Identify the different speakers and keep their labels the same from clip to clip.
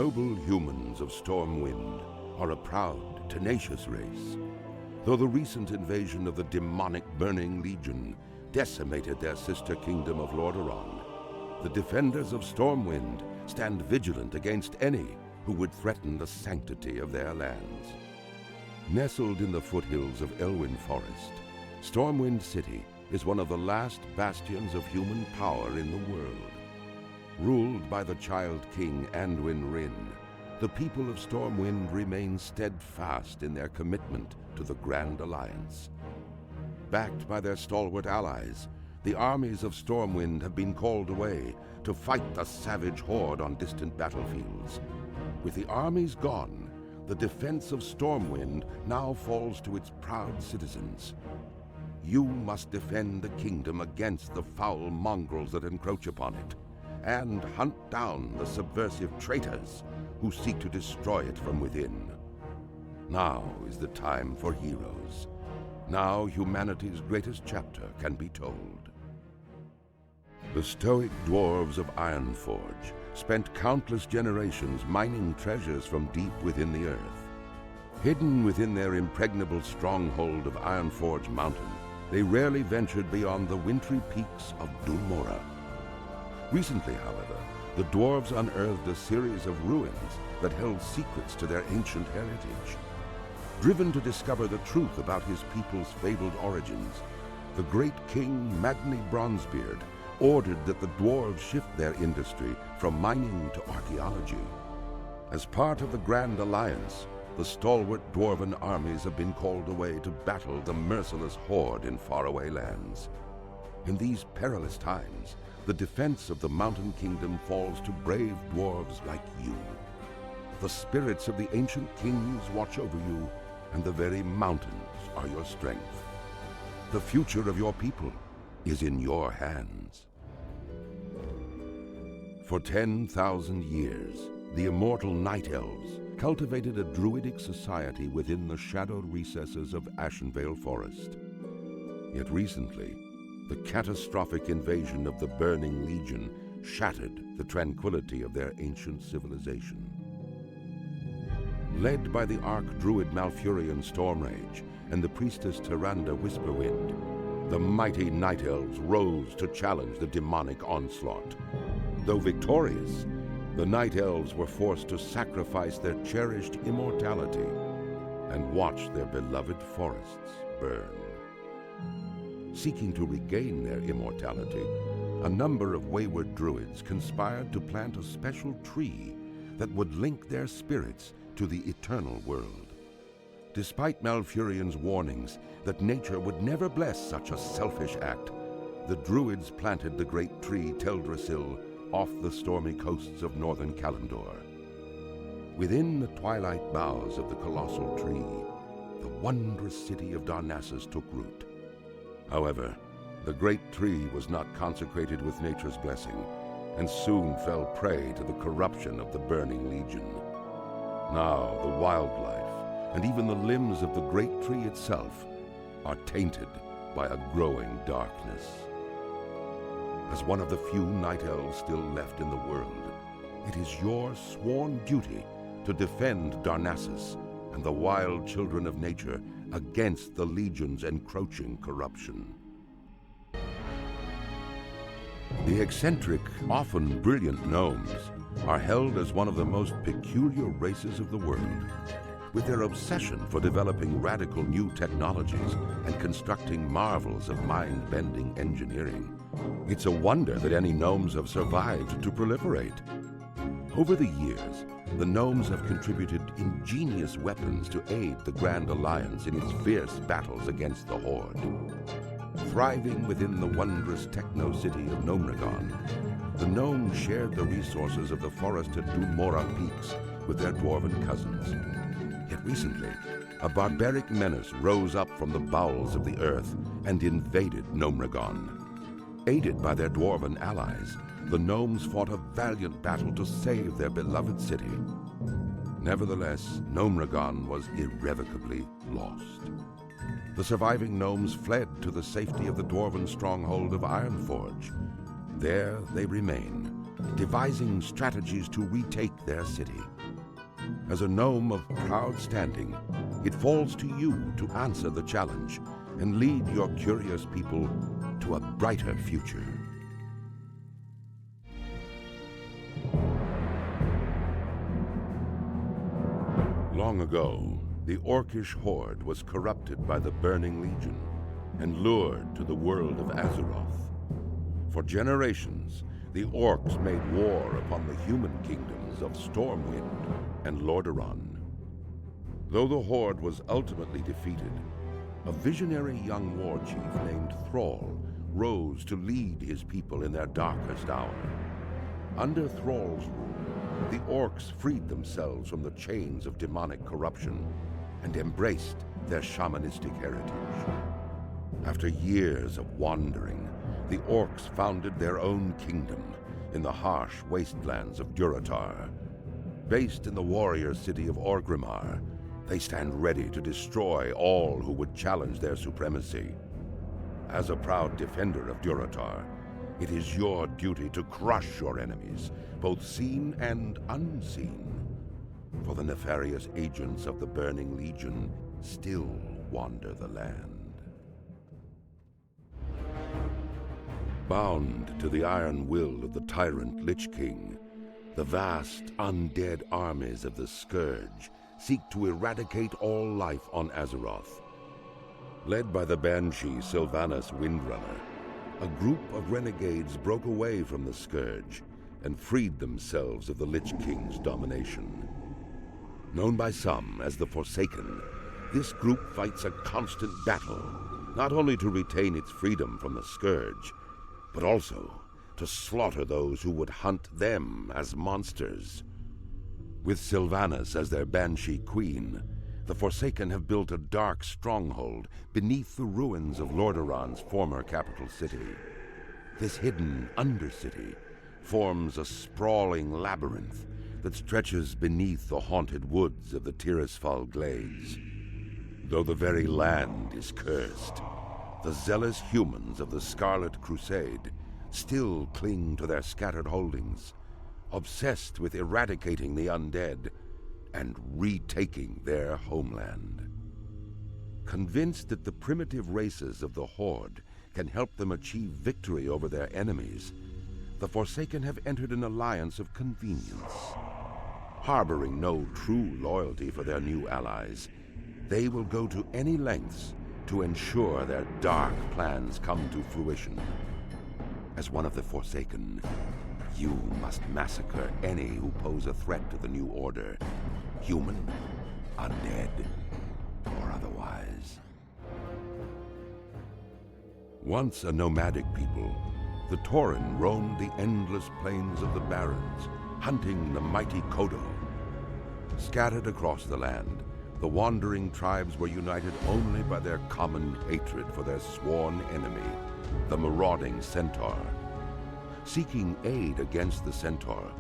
Speaker 1: noble humans of Stormwind are a proud, tenacious race. Though the recent invasion of the demonic Burning Legion decimated their sister kingdom of Lordaeron, the defenders of Stormwind stand vigilant against any who would threaten the sanctity of their lands. Nestled in the foothills of Elwyn Forest, Stormwind City is one of the last bastions of human power in the world. Ruled by the Child King Anduin Wrynn, the people of Stormwind remain steadfast in their commitment to the Grand Alliance. Backed by their stalwart allies, the armies of Stormwind have been called away to fight the savage horde on distant battlefields. With the armies gone, the defense of Stormwind now falls to its proud citizens. You must defend the kingdom against the foul mongrels that encroach upon it, and hunt down the subversive traitors who seek to destroy it from within. Now is the time for heroes. Now humanity's greatest chapter can be told. The stoic dwarves of Ironforge spent countless generations mining treasures from deep within the earth. Hidden within their impregnable stronghold of Ironforge Mountain, they rarely ventured beyond the wintry peaks of Dunmora. Recently, however, the dwarves unearthed a series of ruins that held secrets to their ancient heritage. Driven to discover the truth about his people's fabled origins, the great king Magni Bronzebeard ordered that the dwarves shift their industry from mining to archaeology. As part of the Grand Alliance, the stalwart dwarven armies have been called away to battle the merciless horde in faraway lands. In these perilous times, the defense of the Mountain Kingdom falls to brave dwarves like you. The spirits of the ancient kings watch over you, and the very mountains are your strength. The future of your people is in your hands. For 10,000 years, the immortal Night Elves cultivated a druidic society within the shadowed recesses of Ashenvale Forest. Yet recently, the catastrophic invasion of the Burning Legion shattered the tranquility of their ancient civilization. Led by the Archdruid Malfurion Stormrage and the priestess Tyrande Whisperwind, the mighty Night Elves rose to challenge the demonic onslaught. Though victorious, the Night Elves were forced to sacrifice their cherished immortality and watch their beloved forests burn. Seeking to regain their immortality, a number of wayward druids conspired to plant a special tree that would link their spirits to the eternal world. Despite Malfurion's warnings that nature would never bless such a selfish act, the druids planted the great tree Teldrassil off the stormy coasts of northern Kalimdor. Within the twilight boughs of the colossal tree, the wondrous city of Darnassus took root. However, the great tree was not consecrated with nature's blessing, and soon fell prey to the corruption of the Burning Legion. Now the wildlife, and even the limbs of the great tree itself, are tainted by a growing darkness. As one of the few Night Elves still left in the world, it is your sworn duty to defend Darnassus and the wild children of nature against the Legion's encroaching corruption. The eccentric, often brilliant gnomes are held as one of the most peculiar races of the world. With their obsession for developing radical new technologies and constructing marvels of mind-bending engineering, it's a wonder that any gnomes have survived to proliferate. Over the years, the gnomes have contributed ingenious weapons to aid the Grand Alliance in its fierce battles against the Horde. Thriving within the wondrous techno-city of Gnomregon, the gnomes shared the resources of the forested Dunmora peaks with their dwarven cousins. Yet recently, a barbaric menace rose up from the bowels of the earth and invaded Gnomregon. Aided by their dwarven allies, the gnomes fought a valiant battle to save their beloved city. Nevertheless, Gnomregon was irrevocably lost. The surviving gnomes fled to the safety of the dwarven stronghold of Ironforge. There they remain, devising strategies to retake their city. As a gnome of proud standing, it falls to you to answer the challenge and lead your curious people to a brighter future. Long ago, the Orcish horde was corrupted by the Burning Legion and lured to the world of Azeroth. For generations, the orcs made war upon the human kingdoms of Stormwind and Lordaeron. Though the horde was ultimately defeated, a visionary young war chief named Thrall rose to lead his people in their darkest hour. Under Thrall's rule, the orcs freed themselves from the chains of demonic corruption and embraced their shamanistic heritage. After years of wandering, the orcs founded their own kingdom in the harsh wastelands of Durotar. Based in the warrior city of Orgrimmar, they stand ready to destroy all who would challenge their supremacy. As a proud defender of Durotar, it is your duty to crush your enemies, both seen and unseen. For the nefarious agents of the Burning Legion still wander the land. Bound to the iron will of the tyrant Lich King, the vast undead armies of the Scourge seek to eradicate all life on Azeroth. Led by the Banshee Sylvanas Windrunner, a group of renegades broke away from the Scourge and freed themselves of the Lich King's domination. Known by some as the Forsaken, this group fights a constant battle, not only to retain its freedom from the Scourge, but also to slaughter those who would hunt them as monsters. With Sylvanas as their Banshee Queen, the Forsaken have built a dark stronghold beneath the ruins of Lordaeron's former capital city. This hidden Undercity forms a sprawling labyrinth that stretches beneath the haunted woods of the Tirisfal Glades. Though the very land is cursed, the zealous humans of the Scarlet Crusade still cling to their scattered holdings, obsessed with eradicating the undead and retaking their homeland. Convinced that the primitive races of the Horde can help them achieve victory over their enemies, the Forsaken have entered an alliance of convenience. Harboring no true loyalty for their new allies, they will go to any lengths to ensure their dark plans come to fruition. As one of the Forsaken, you must massacre any who pose a threat to the new order, human, undead, or otherwise. Once a nomadic people, the Tauren roamed the endless plains of the Barrens, hunting the mighty Kodo. Scattered across the land, the wandering tribes were united only by their common hatred for their sworn enemy, the marauding Centaur. Seeking aid against the Centaur,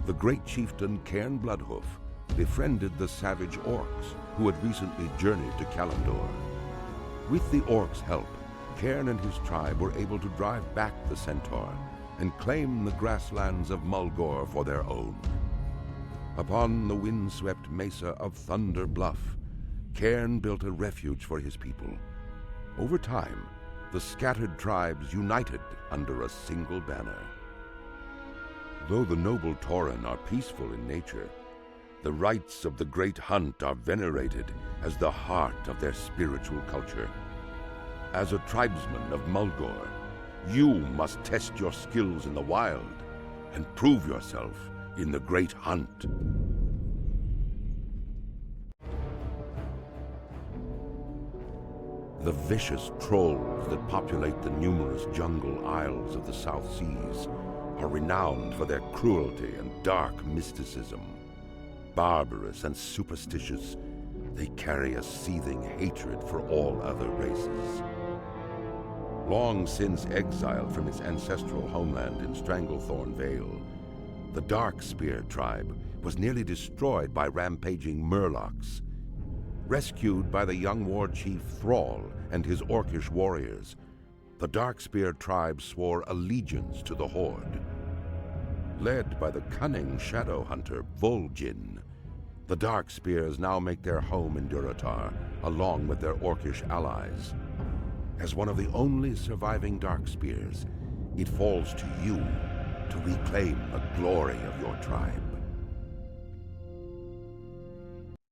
Speaker 1: the great chieftain Cairn Bloodhoof befriended the savage orcs who had recently journeyed to Kalimdor. With the orcs' help, Cairn and his tribe were able to drive back the Centaur and claim the grasslands of Mulgore for their own. Upon the windswept mesa of Thunder Bluff, Cairn built a refuge for his people. Over time, the scattered tribes united under a single banner. Though the noble Tauren are peaceful in nature, the rites of the Great Hunt are venerated as the heart of their spiritual culture. As a tribesman of Mulgore, you must test your skills in the wild and prove yourself in the Great Hunt. The vicious trolls that populate the numerous jungle isles of the South Seas are renowned for their cruelty and dark mysticism. Barbarous and superstitious, they carry a seething hatred for all other races. Long since exiled from its ancestral homeland in Stranglethorn Vale, the Darkspear tribe was nearly destroyed by rampaging Murlocs. Rescued by the young war chief Thrall and his Orcish warriors, the Darkspear tribe swore allegiance to the Horde. Led by the cunning shadow hunter Vol'jin, the Dark Spears now make their home in Durotar, along with their orcish allies. As one of the only surviving Dark Spears, it falls to you to reclaim the glory of your tribe.